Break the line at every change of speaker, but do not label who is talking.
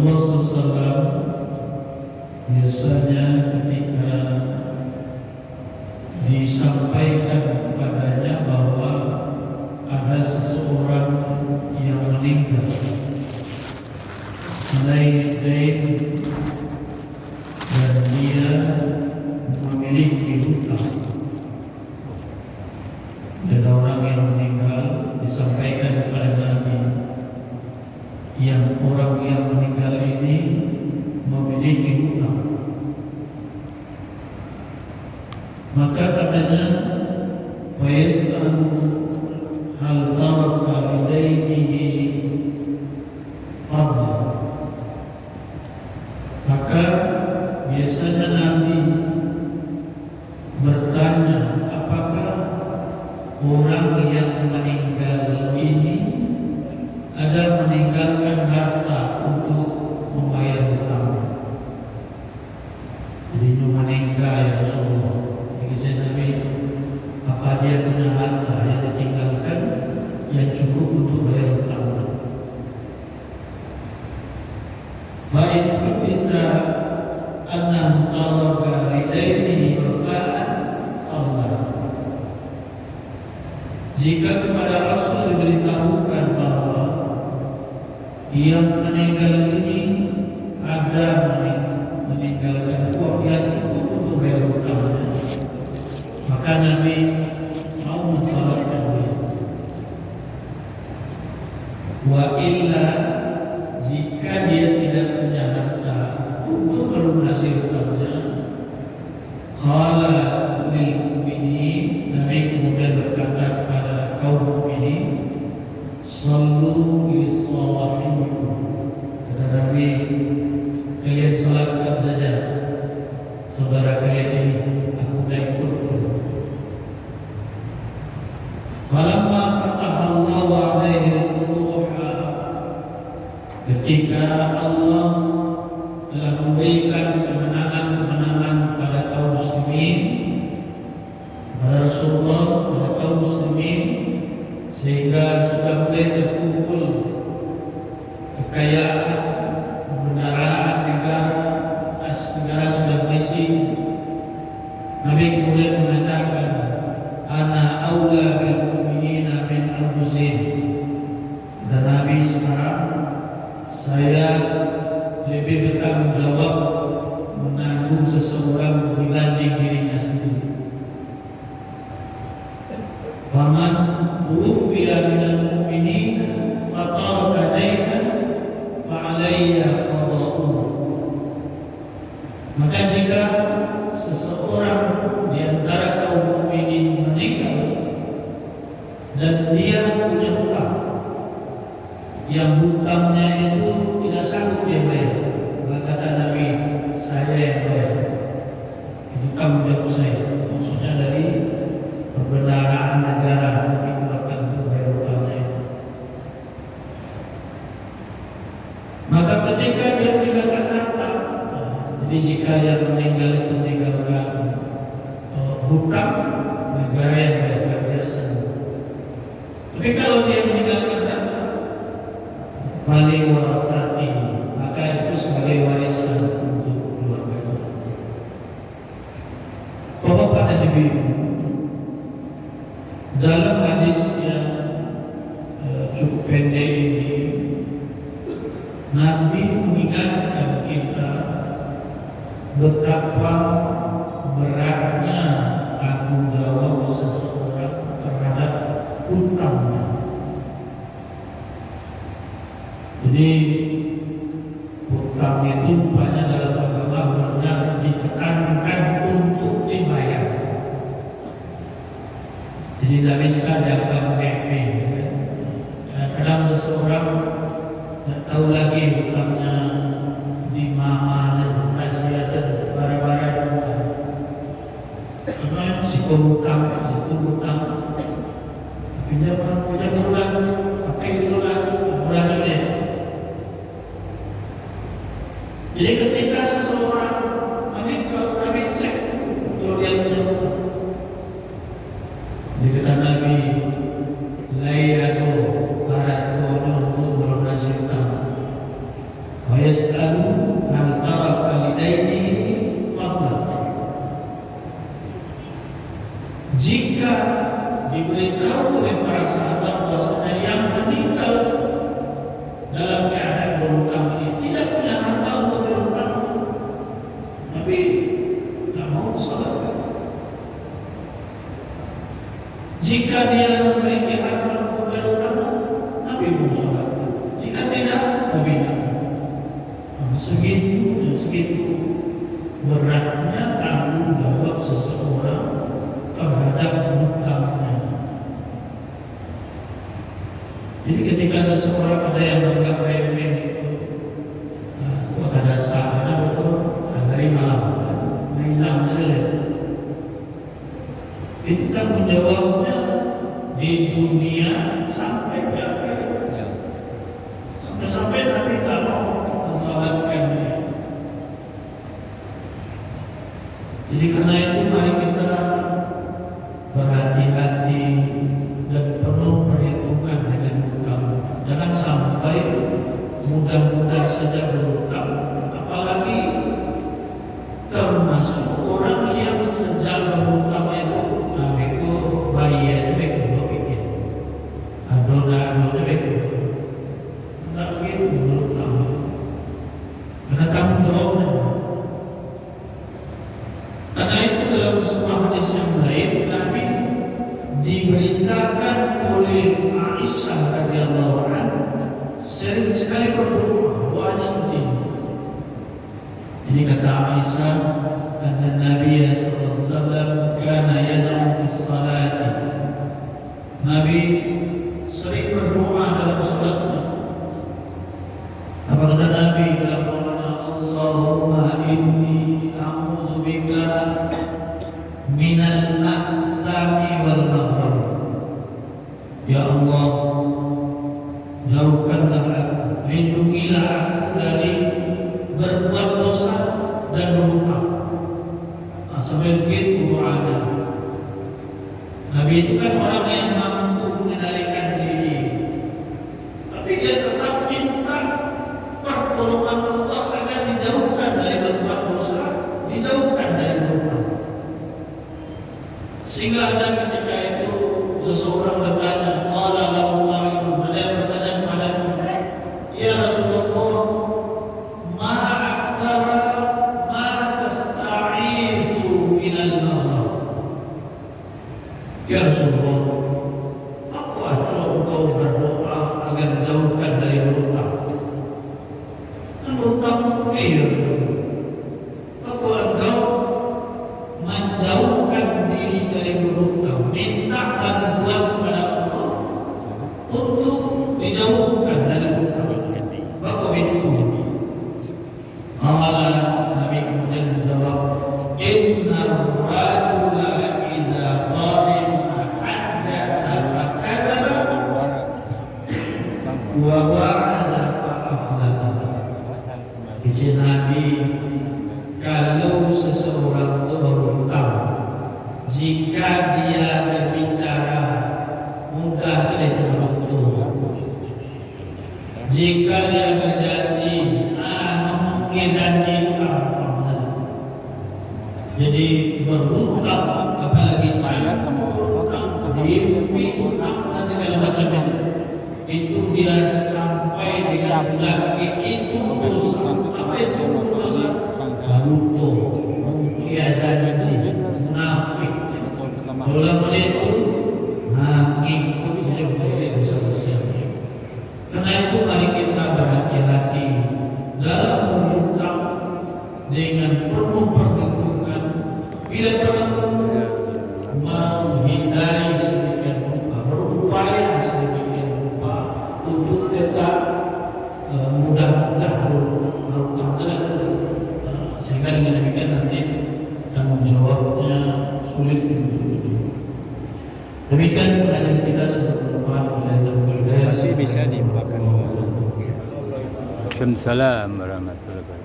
Rasulullah SAW biasanya ketika disampaikan kepadanya bahwa ada seseorang yang meninggal dain dan dia memiliki hutang. Ada orang yang meninggal disampaikan kepada Nabi, yang orang yang meninggal ini memiliki hutang. Maka katanya, "Fayas'al hal taraka lidainihi fadla." Maka biasanya Nabi bertanya, apakah orang yang meninggal ini ada meninggalkan harta untuk membayar hutang. Jadi meninggal ya Rasulullah. Jadi Nabi, apa dia punya harta yang ditinggalkan yang cukup untuk bayar hutang? Fa'in bisa annahu taraka lidainihi wafa'an sallallahu. Jika kepada Rasul diberitahukan bahwa yang meninggal ini ada meninggalkan uang yang cukup untuk bayar hutangnya, maka Nabi mau mensalatkan dia. Wa illa, jika dia tidak punya harta untuk melunasi hutangnya, qala lil mu'minin, Nabi kemudian berkata kepada kaum mukminin, sallu li sahibikum. Kata Nabi, kalian salatkan saja saudara kalian ini, aku dah ikut. Falamma fatahallahu alaihi al-futuha, ketika Allah telah memberikan kemenangan-kemenangan kepada kaum muslimin, kepada Rasulullah, kepada kaum muslimin, sehingga sudah mulai terkumpul kekayaan, kebenaran negara, kas negara sudah berisi. Nabi kemudian mengatakan, ana aula bil mu'minina min anfusihim. Dan Nabi sekarang, saya lebih bertanggung jawab menanggung seseorang dibanding dirinya sendiri. Faman tuwfiya minal mu'minin fataraka dainan fa'alayya qada'uhu. Maka jika seseorang di antara kaum mukminin meninggal dan dia punya hutang, yang hutangnya itu tidak sanggup dia bayar, maka kata Nabi, saya yang bayar. Itu tanggung jawab saya. Maksudnya dari perbendaharaan negara digunakan untuk bayar hutangnya. Maka ketika dia meninggalkan harta, jadi jika yang meninggal itu meninggalkan hutang, negara yang bayar biasa. Tapi kalau dia meninggalkan harta, fali warafati, maka itu sebagai warisan untuk keluarga. Bapak dan Ibu, dalam hadis yang cukup pendek ini, Nabi mengingatkan kita betapa beratnya tanggung jawab seseorang terhadap hutangnya. Jadi hutang itu banyak dalam agama benar-benar ditekankan untuk dibayar. Jadi tidak bisa dianggap remeh. Kadang seseorang tidak tahu lagi hutangnya di mana, rahasia saja, barang-barang hutang. Karena si hutang, situ hutang, pinjam bulan, pakai dulu bulan ini. Jadi ketika seseorang meninggal, Nabi cek kalau dia punya hutang. Jadi kata Nabi, laiyatu haratu untuk melunasi hutang. Wa yas'al tahu oleh para sahabat bahwasanya yang meninggal dalam keadaan berhutang ini tidak punya harta untuk berhutang. Nabi tidak mau salatkan. Jika dia memiliki harta untuk berhutang, Nabi mau salatkan. Jika tidak, Nabi tidak. Segitu beratnya tanggung jawab seseorang terhadap hutangnya. Jadi ketika seseorang ada yang menganggap remeh itu, kok ada saatnya betul dari malam hilang saja. Itu tanggung jawabnya di dunia sampai di akhirat. Sampai Nabi tak mau mensalatkan dia. Jadi karena itu mari kita berhati-hati dan penuh perhitungan dengan hutang. Jangan sampai mudah-mudah saja berhutang, apalagi termasuk orang yang sejak berhutang itu, itu bayar itu berpikir, adonan itu tidak begitu berhutang, karena tanggung jawabnya. Karena itu dalam sebuah hadis yang lain, Nabi diberitakan oleh Aisyah radhiyallahu anha sering sekali berdoa, doanya seperti ini. Ini kata Aisyah, "Anna Nabi sallallahu alaihi wasallam kana yad'u fi salati." Nabi sering berdoa dalam salatnya. Apa kata Nabi dalam doanya? Allahumma inni a'udzubika minal ma'thami wal maghrib. Ya Allah, jauhkanlah aku, lindungilah aku dari berbuat dosa dan berhutang. Sampai begitu doanya. Nabi itu kan orang yang mampu mengendalikan diri, tapi dia tetap minta pertolongan Allah agar dijauhkan dari berbuat dosa, dijauhkan dari berhutang. Sehingga ada ketika itu seseorang bertanya, qala lahu qa'ilun, ada yang bertanya kepadanya, ya Rasulullah, ma aktsara ma tasta'ifu minal maghrib. Ya Rasulullah, apa kalau engkau berdoa agar dijauhkan dari berhutang? Berhutang iya. Apa engkau menjauhkan diri dari berhutang, minta bantuan kepada Allah untuk dijauhkan dari hutang? Bapak itu Nabi kemudian menjawab, inna rajula idza qadima haddatha fakadzaba wa wa'ada fa akhlafa. Izin Nabi, kalau seseorang itu berhutang, jika dia berbicara mudah saja terbentuk. Jika dia berjanji, memungkinkan janji itu gampang. Jadi berhutang, apalagi berhutang, mimpi hutang dan segala macam itu dia sampai dengan laki itu dosa. Apa itu dosa? Lupa, mungkin janji, munafik. Dalam itu mengikut saja boleh dosa-dosa. Karena itu mari kita berhati-hati dalam berhutang dengan penuh perhitungan. Bila perlu menghindari sedemikian rupa, berupaya sedemikian rupa untuk tetap mudah-mudah berhutang sehingga dengan demikian nanti tanggung jawabnya sulit untuk itu. Demikian pelajaran kita semoga bermanfaat.
Masih bisa dimakan. Waalaikumsalam warahmatullahi wabarakatuh.